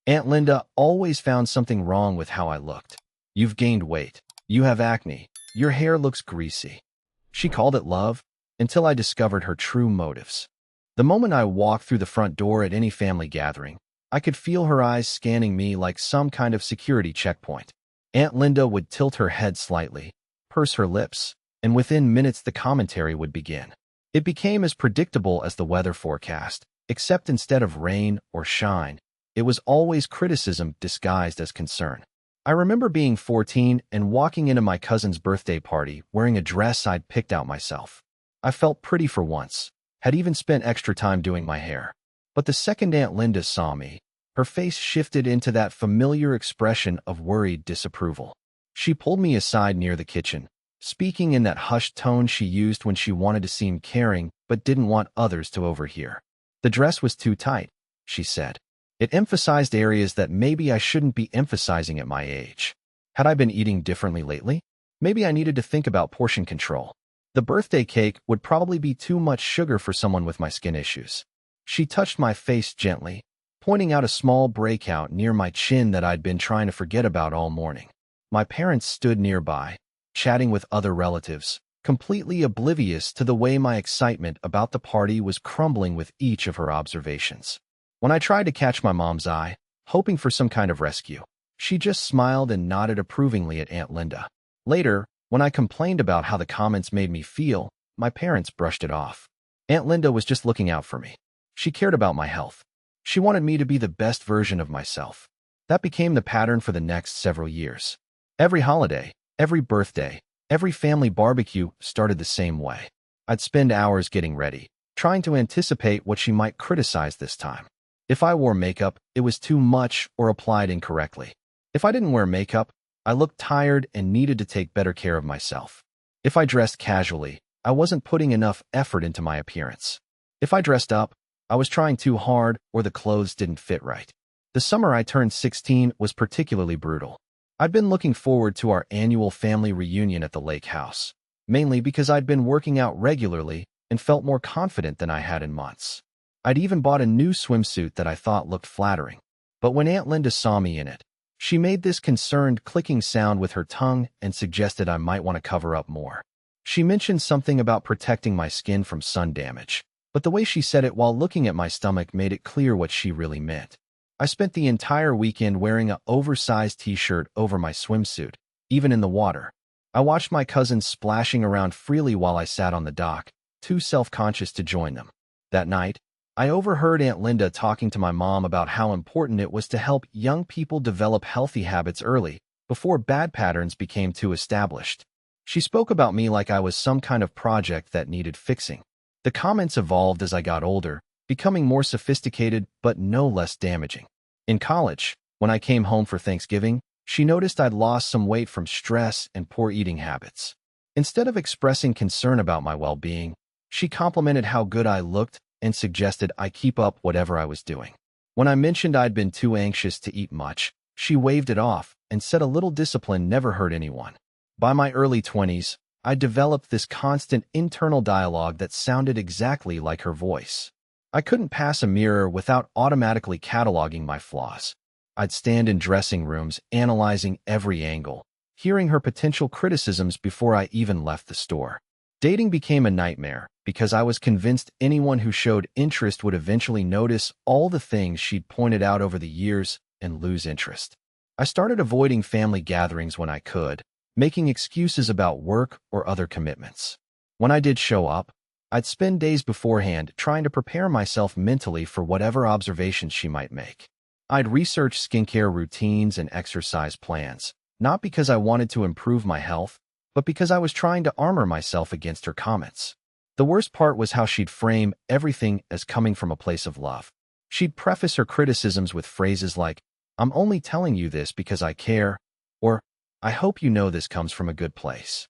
Aunt Linda always found something wrong with how I looked. You've gained weight. You have acne. Your hair looks greasy. She called it love, until I discovered her true motives. The moment I walked through the front door at any family gathering, I could feel her eyes scanning me like some kind of security checkpoint. Aunt Linda would tilt her head slightly, purse her lips, and within minutes the commentary would begin. It became as predictable as the weather forecast, except instead of rain or shine, it was always criticism disguised as concern. I remember being 14 and walking into my cousin's birthday party wearing a dress I'd picked out myself. I felt pretty for once, had even spent extra time doing my hair. But the second Aunt Linda saw me, her face shifted into that familiar expression of worried disapproval. She pulled me aside near the kitchen, speaking in that hushed tone she used when she wanted to seem caring but didn't want others to overhear. The dress was too tight, she said. It emphasized areas that maybe I shouldn't be emphasizing at my age. Had I been eating differently lately? Maybe I needed to think about portion control. The birthday cake would probably be too much sugar for someone with my skin issues. She touched my face gently, pointing out a small breakout near my chin that I'd been trying to forget about all morning. My parents stood nearby, chatting with other relatives, completely oblivious to the way my excitement about the party was crumbling with each of her observations. When I tried to catch my mom's eye, hoping for some kind of rescue, she just smiled and nodded approvingly at Aunt Linda. Later, when I complained about how the comments made me feel, my parents brushed it off. Aunt Linda was just looking out for me. She cared about my health. She wanted me to be the best version of myself. That became the pattern for the next several years. Every holiday, every birthday, every family barbecue started the same way. I'd spend hours getting ready, trying to anticipate what she might criticize this time. If I wore makeup, it was too much or applied incorrectly. If I didn't wear makeup, I looked tired and needed to take better care of myself. If I dressed casually, I wasn't putting enough effort into my appearance. If I dressed up, I was trying too hard or the clothes didn't fit right. The summer I turned 16 was particularly brutal. I'd been looking forward to our annual family reunion at the lake house, mainly because I'd been working out regularly and felt more confident than I had in months. I'd even bought a new swimsuit that I thought looked flattering. But when Aunt Linda saw me in it, she made this concerned clicking sound with her tongue and suggested I might want to cover up more. She mentioned something about protecting my skin from sun damage, but the way she said it while looking at my stomach made it clear what she really meant. I spent the entire weekend wearing an oversized t-shirt over my swimsuit, even in the water. I watched my cousins splashing around freely while I sat on the dock, too self-conscious to join them. That night, I overheard Aunt Linda talking to my mom about how important it was to help young people develop healthy habits early, before bad patterns became too established. She spoke about me like I was some kind of project that needed fixing. The comments evolved as I got older, becoming more sophisticated but no less damaging. In college, when I came home for Thanksgiving, she noticed I'd lost some weight from stress and poor eating habits. Instead of expressing concern about my well-being, she complimented how good I looked and suggested I keep up whatever I was doing. When I mentioned I'd been too anxious to eat much, she waved it off and said a little discipline never hurt anyone. By my early 20s, I developed this constant internal dialogue that sounded exactly like her voice. I couldn't pass a mirror without automatically cataloging my flaws. I'd stand in dressing rooms analyzing every angle, hearing her potential criticisms before I even left the store. Dating became a nightmare because I was convinced anyone who showed interest would eventually notice all the things she'd pointed out over the years and lose interest. I started avoiding family gatherings when I could, making excuses about work or other commitments. When I did show up, I'd spend days beforehand trying to prepare myself mentally for whatever observations she might make. I'd research skincare routines and exercise plans, not because I wanted to improve my health, but because I was trying to armor myself against her comments. The worst part was how she'd frame everything as coming from a place of love. She'd preface her criticisms with phrases like, "I'm only telling you this because I care," or "I hope you know this comes from a good place."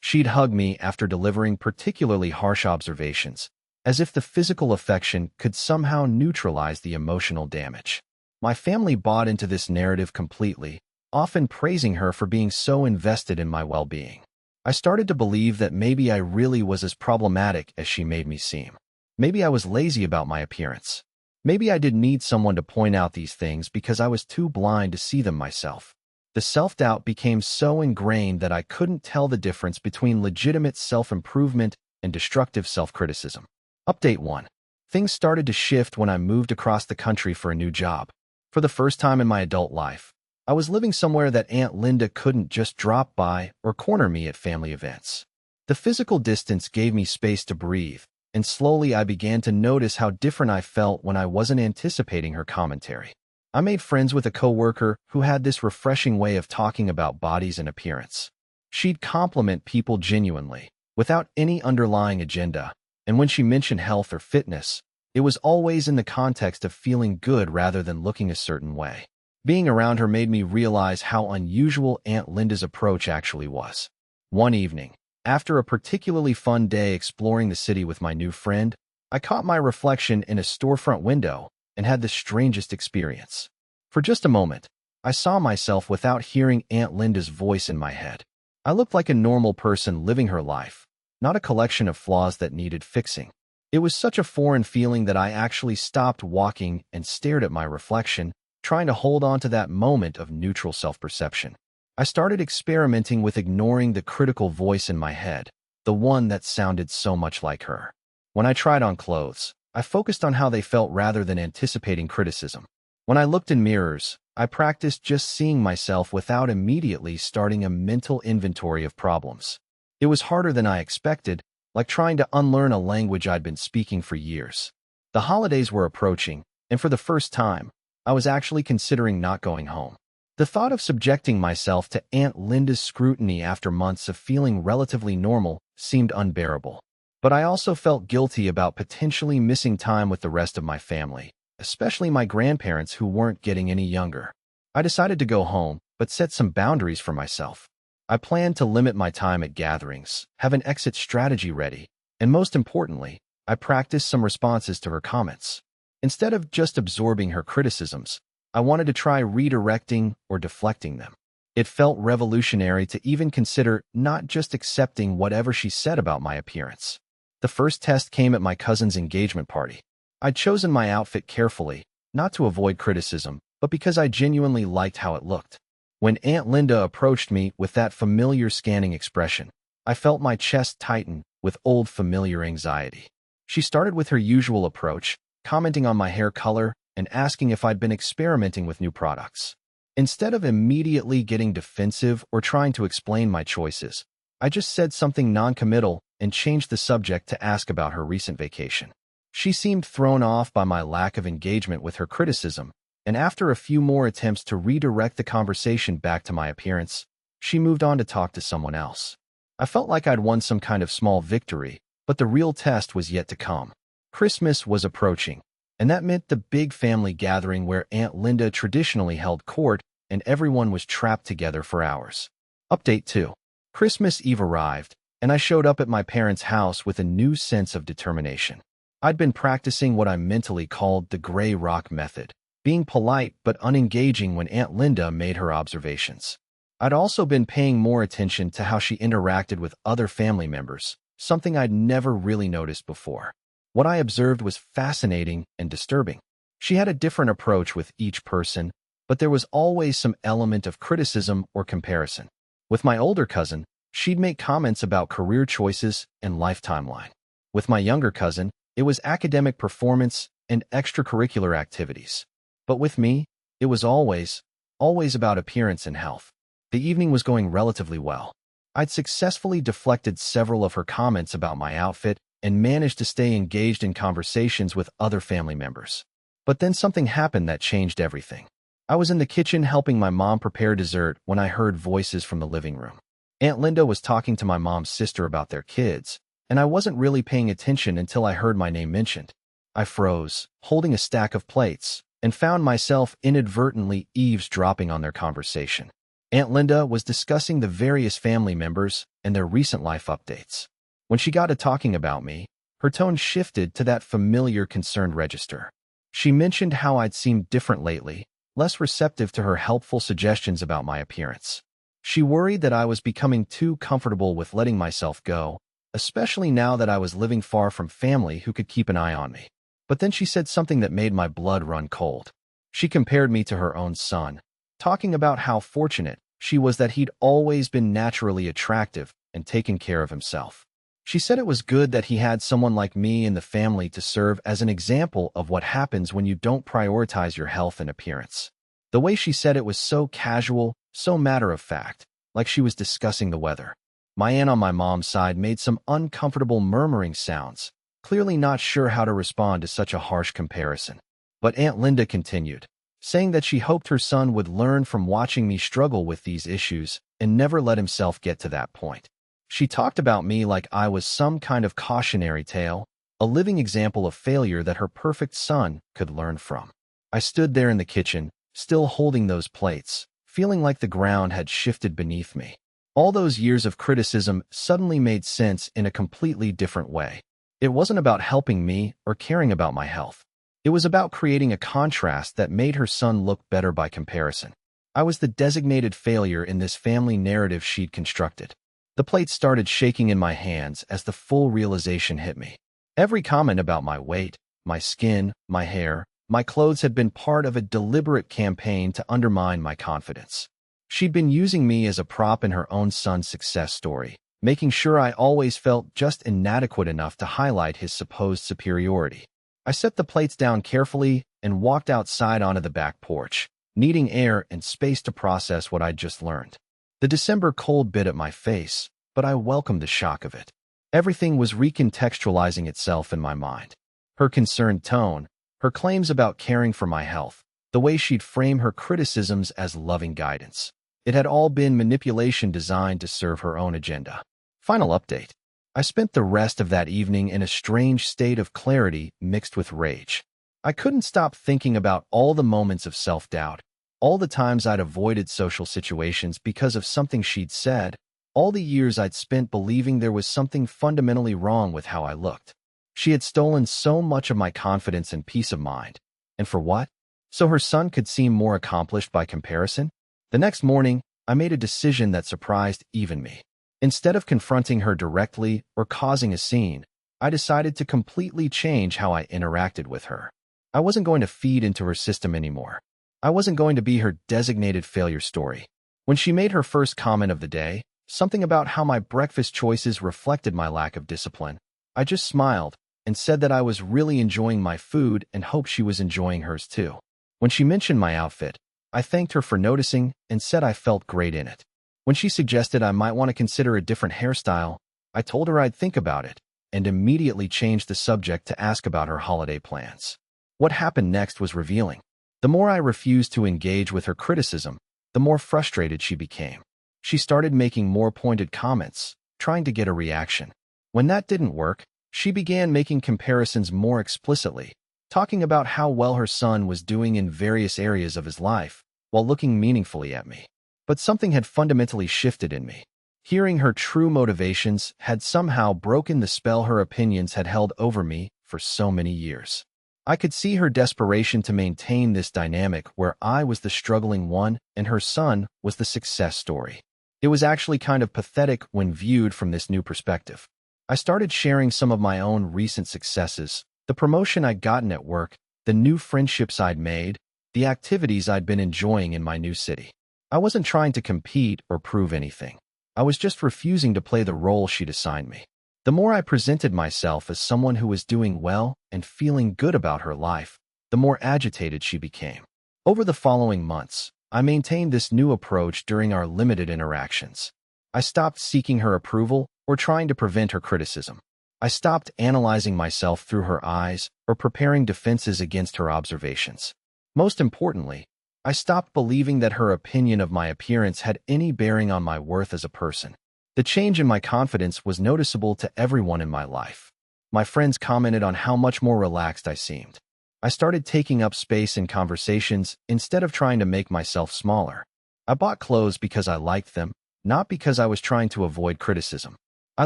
She'd hug me after delivering particularly harsh observations, as if the physical affection could somehow neutralize the emotional damage. My family bought into this narrative completely, often praising her for being so invested in my well-being. I started to believe that maybe I really was as problematic as she made me seem. Maybe I was lazy about my appearance. Maybe I didn't need someone to point out these things because I was too blind to see them myself. The self-doubt became so ingrained that I couldn't tell the difference between legitimate self-improvement and destructive self-criticism. Update 1. Things started to shift when I moved across the country for a new job. For the first time in my adult life, I was living somewhere that Aunt Linda couldn't just drop by or corner me at family events. The physical distance gave me space to breathe, and slowly I began to notice how different I felt when I wasn't anticipating her commentary. I made friends with a coworker who had this refreshing way of talking about bodies and appearance. She'd compliment people genuinely, without any underlying agenda, and when she mentioned health or fitness, it was always in the context of feeling good rather than looking a certain way. Being around her made me realize how unusual Aunt Linda's approach actually was. One evening, after a particularly fun day exploring the city with my new friend, I caught my reflection in a storefront window and had the strangest experience. For just a moment, I saw myself without hearing Aunt Linda's voice in my head. I looked like a normal person living her life, not a collection of flaws that needed fixing. It was such a foreign feeling that I actually stopped walking and stared at my reflection, trying to hold on to that moment of neutral self-perception. I started experimenting with ignoring the critical voice in my head, the one that sounded so much like her. When I tried on clothes, I focused on how they felt rather than anticipating criticism. When I looked in mirrors, I practiced just seeing myself without immediately starting a mental inventory of problems. It was harder than I expected, like trying to unlearn a language I'd been speaking for years. The holidays were approaching, and for the first time, I was actually considering not going home. The thought of subjecting myself to Aunt Linda's scrutiny after months of feeling relatively normal seemed unbearable. But I also felt guilty about potentially missing time with the rest of my family, especially my grandparents who weren't getting any younger. I decided to go home, but set some boundaries for myself. I planned to limit my time at gatherings, have an exit strategy ready, and most importantly, I practiced some responses to her comments. Instead of just absorbing her criticisms, I wanted to try redirecting or deflecting them. It felt revolutionary to even consider not just accepting whatever she said about my appearance. The first test came at my cousin's engagement party. I'd chosen my outfit carefully, not to avoid criticism, but because I genuinely liked how it looked. When Aunt Linda approached me with that familiar scanning expression, I felt my chest tighten with old familiar anxiety. She started with her usual approach, commenting on my hair color and asking if I'd been experimenting with new products. Instead of immediately getting defensive or trying to explain my choices, I just said something non-committal and changed the subject to ask about her recent vacation. She seemed thrown off by my lack of engagement with her criticism, and after a few more attempts to redirect the conversation back to my appearance, she moved on to talk to someone else. I felt like I'd won some kind of small victory, but the real test was yet to come. Christmas was approaching, and that meant the big family gathering where Aunt Linda traditionally held court and everyone was trapped together for hours. Update 2. Christmas Eve arrived, and I showed up at my parents' house with a new sense of determination. I'd been practicing what I mentally called the gray rock method, being polite but unengaging when Aunt Linda made her observations. I'd also been paying more attention to how she interacted with other family members, something I'd never really noticed before. What I observed was fascinating and disturbing. She had a different approach with each person, but there was always some element of criticism or comparison. With my older cousin, she'd make comments about career choices and life timeline. With my younger cousin, it was academic performance and extracurricular activities. But with me, it was always about appearance and health. The evening was going relatively well. I'd successfully deflected several of her comments about my outfit and managed to stay engaged in conversations with other family members. But then something happened that changed everything. I was in the kitchen helping my mom prepare dessert when I heard voices from the living room. Aunt Linda was talking to my mom's sister about their kids, and I wasn't really paying attention until I heard my name mentioned. I froze, holding a stack of plates, and found myself inadvertently eavesdropping on their conversation. Aunt Linda was discussing the various family members and their recent life updates. When she got to talking about me, her tone shifted to that familiar concerned register. She mentioned how I'd seemed different lately, less receptive to her helpful suggestions about my appearance. She worried that I was becoming too comfortable with letting myself go, especially now that I was living far from family who could keep an eye on me. But then she said something that made my blood run cold. She compared me to her own son, talking about how fortunate she was that he'd always been naturally attractive and taken care of himself. She said it was good that he had someone like me in the family to serve as an example of what happens when you don't prioritize your health and appearance. The way she said it was so casual, so matter-of-fact, like she was discussing the weather. My aunt on my mom's side made some uncomfortable murmuring sounds, clearly not sure how to respond to such a harsh comparison. But Aunt Linda continued, saying that she hoped her son would learn from watching me struggle with these issues and never let himself get to that point. She talked about me like I was some kind of cautionary tale, a living example of failure that her perfect son could learn from. I stood there in the kitchen, still holding those plates, feeling like the ground had shifted beneath me. All those years of criticism suddenly made sense in a completely different way. It wasn't about helping me or caring about my health. It was about creating a contrast that made her son look better by comparison. I was the designated failure in this family narrative she'd constructed. The plate started shaking in my hands as the full realization hit me. Every comment about my weight, my skin, my hair, my clothes had been part of a deliberate campaign to undermine my confidence. She'd been using me as a prop in her own son's success story, making sure I always felt just inadequate enough to highlight his supposed superiority. I set the plates down carefully and walked outside onto the back porch, needing air and space to process what I'd just learned. The December cold bit at my face, but I welcomed the shock of it. Everything was recontextualizing itself in my mind. Her concerned tone, her claims about caring for my health, the way she'd frame her criticisms as loving guidance. It had all been manipulation designed to serve her own agenda. Final update. I spent the rest of that evening in a strange state of clarity mixed with rage. I couldn't stop thinking about all the moments of self-doubt, all the times I'd avoided social situations because of something she'd said, all the years I'd spent believing there was something fundamentally wrong with how I looked. She had stolen so much of my confidence and peace of mind. And for what? So her son could seem more accomplished by comparison? The next morning, I made a decision that surprised even me. Instead of confronting her directly or causing a scene, I decided to completely change how I interacted with her. I wasn't going to feed into her system anymore. I wasn't going to be her designated failure story. When she made her first comment of the day, something about how my breakfast choices reflected my lack of discipline, I just smiled and said that I was really enjoying my food and hoped she was enjoying hers too. When she mentioned my outfit, I thanked her for noticing and said I felt great in it. When she suggested I might want to consider a different hairstyle, I told her I'd think about it and immediately changed the subject to ask about her holiday plans. What happened next was revealing. The more I refused to engage with her criticism, the more frustrated she became. She started making more pointed comments, trying to get a reaction. When that didn't work, she began making comparisons more explicitly, talking about how well her son was doing in various areas of his life, while looking meaningfully at me. But something had fundamentally shifted in me. Hearing her true motivations had somehow broken the spell her opinions had held over me for so many years. I could see her desperation to maintain this dynamic where I was the struggling one and her son was the success story. It was actually kind of pathetic when viewed from this new perspective. I started sharing some of my own recent successes, the promotion I'd gotten at work, the new friendships I'd made, the activities I'd been enjoying in my new city. I wasn't trying to compete or prove anything. I was just refusing to play the role she'd assigned me. The more I presented myself as someone who was doing well and feeling good about her life, the more agitated she became. Over the following months, I maintained this new approach during our limited interactions. I stopped seeking her approval or trying to prevent her criticism. I stopped analyzing myself through her eyes or preparing defenses against her observations. Most importantly, I stopped believing that her opinion of my appearance had any bearing on my worth as a person. The change in my confidence was noticeable to everyone in my life. My friends commented on how much more relaxed I seemed. I started taking up space in conversations instead of trying to make myself smaller. I bought clothes because I liked them, not because I was trying to avoid criticism. I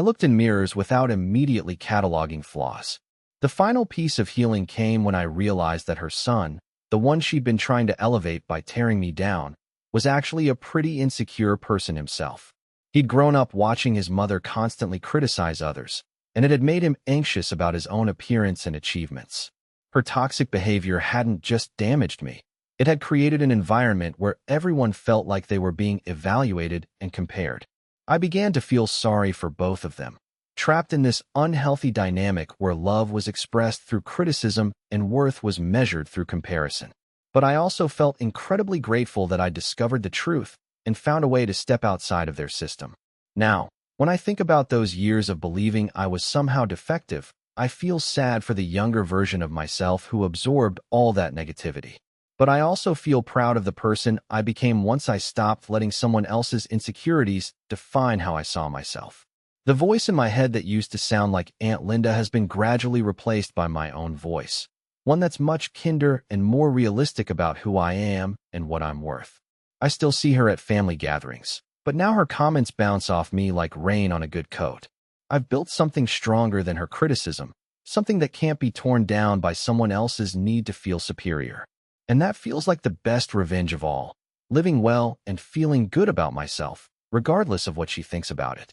looked in mirrors without immediately cataloging flaws. The final piece of healing came when I realized that her son, the one she'd been trying to elevate by tearing me down, was actually a pretty insecure person himself. He'd grown up watching his mother constantly criticize others, and it had made him anxious about his own appearance and achievements. Her toxic behavior hadn't just damaged me. It had created an environment where everyone felt like they were being evaluated and compared. I began to feel sorry for both of them, trapped in this unhealthy dynamic where love was expressed through criticism and worth was measured through comparison. But I also felt incredibly grateful that I discovered the truth and found a way to step outside of their system. Now, when I think about those years of believing I was somehow defective, I feel sad for the younger version of myself who absorbed all that negativity. But I also feel proud of the person I became once I stopped letting someone else's insecurities define how I saw myself. The voice in my head that used to sound like Aunt Linda has been gradually replaced by my own voice, one that's much kinder and more realistic about who I am and what I'm worth. I still see her at family gatherings, but now her comments bounce off me like rain on a good coat. I've built something stronger than her criticism, something that can't be torn down by someone else's need to feel superior. And that feels like the best revenge of all, living well and feeling good about myself, regardless of what she thinks about it.